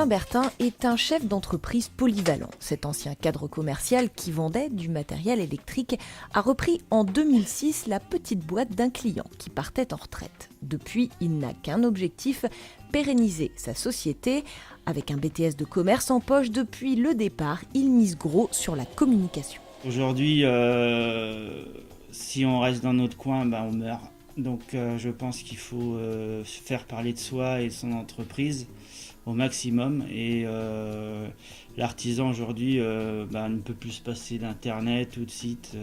Sylvain Bertin est un chef d'entreprise polyvalent. Cet ancien cadre commercial qui vendait du matériel électrique a repris en 2006 la petite boîte d'un client qui partait en retraite. Depuis, il n'a qu'un objectif, pérenniser sa société. Avec un BTS de commerce en poche depuis le départ, il mise gros sur la communication. Aujourd'hui, si on reste dans notre coin, on meurt. Donc je pense qu'il faut faire parler de soi et de son entreprise au maximum. Et l'artisan aujourd'hui ne peut plus se passer d'internet ou de site.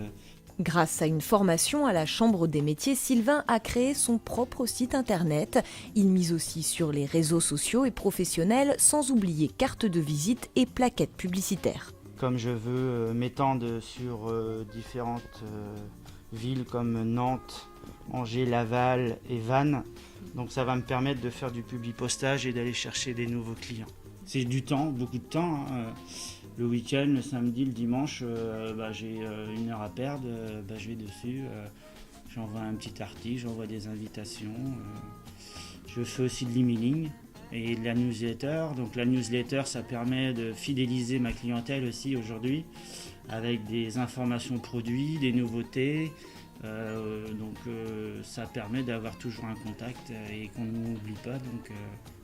Grâce à une formation à la Chambre des métiers, Sylvain a créé son propre site internet. Il mise aussi sur les réseaux sociaux et professionnels, sans oublier carte de visite et plaquettes publicitaires. Comme je veux m'étendre sur différentes villes comme Nantes, Angers, Laval et Vannes, donc ça va me permettre de faire du publipostage et d'aller chercher des nouveaux clients. C'est du temps, beaucoup de temps. Le week-end, le samedi, le dimanche, j'ai 1 heure à perdre, je vais dessus, j'envoie un petit article, j'envoie des invitations. Je fais aussi de l'emailing et de la newsletter. Donc la newsletter, ça permet de fidéliser ma clientèle aussi aujourd'hui, avec des informations produits, des nouveautés. Ça permet d'avoir toujours un contact et qu'on ne m'oublie pas. Donc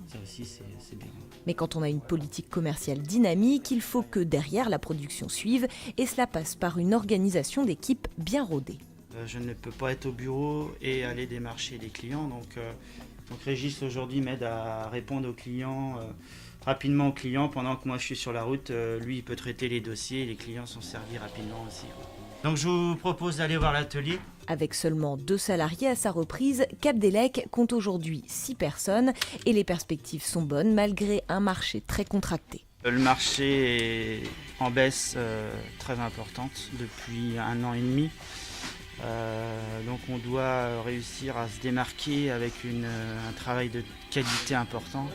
ça aussi, c'est bien. Mais quand on a une politique commerciale dynamique, il faut que derrière la production suive, et cela passe par une organisation d'équipe bien rodée. Je ne peux pas être au bureau et aller démarcher les clients. Donc Régis aujourd'hui m'aide à répondre aux clients, rapidement aux clients, pendant que moi je suis sur la route. Lui il peut traiter les dossiers et les clients sont servis rapidement aussi. Donc je vous propose d'aller voir l'atelier. Avec seulement 2 salariés à sa reprise, Capdelec compte aujourd'hui 6 personnes et les perspectives sont bonnes malgré un marché très contracté. Le marché est en baisse très importante depuis 1 an et demi. Donc on doit réussir à se démarquer avec un travail de qualité important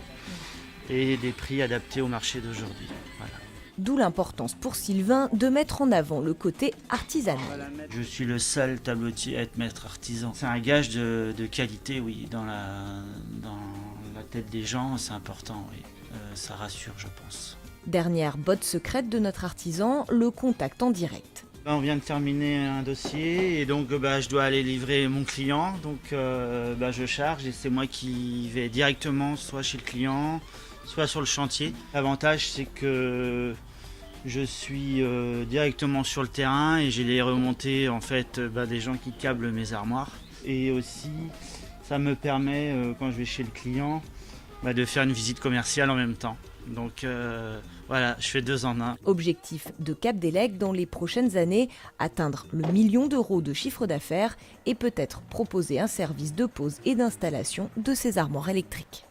et des prix adaptés au marché d'aujourd'hui. Voilà. D'où l'importance pour Sylvain de mettre en avant le côté artisanal. Je suis le seul tablettier à être maître artisan. C'est un gage de qualité, oui, dans la tête des gens, c'est important, oui. Ça rassure, je pense. Dernière botte secrète de notre artisan, le contact en direct. On vient de terminer un dossier et donc je dois aller livrer mon client. Donc je charge et c'est moi qui vais directement soit chez le client, soit sur le chantier. L'avantage c'est que je suis directement sur le terrain et j'ai les remontées en fait des gens qui câblent mes armoires. Et aussi ça me permet quand je vais chez le client de faire une visite commerciale en même temps. Donc voilà, je fais 2 en 1. Objectif de Capdelec dans les prochaines années, atteindre le 1 million d'euros de chiffre d'affaires et peut-être proposer un service de pose et d'installation de ces armoires électriques.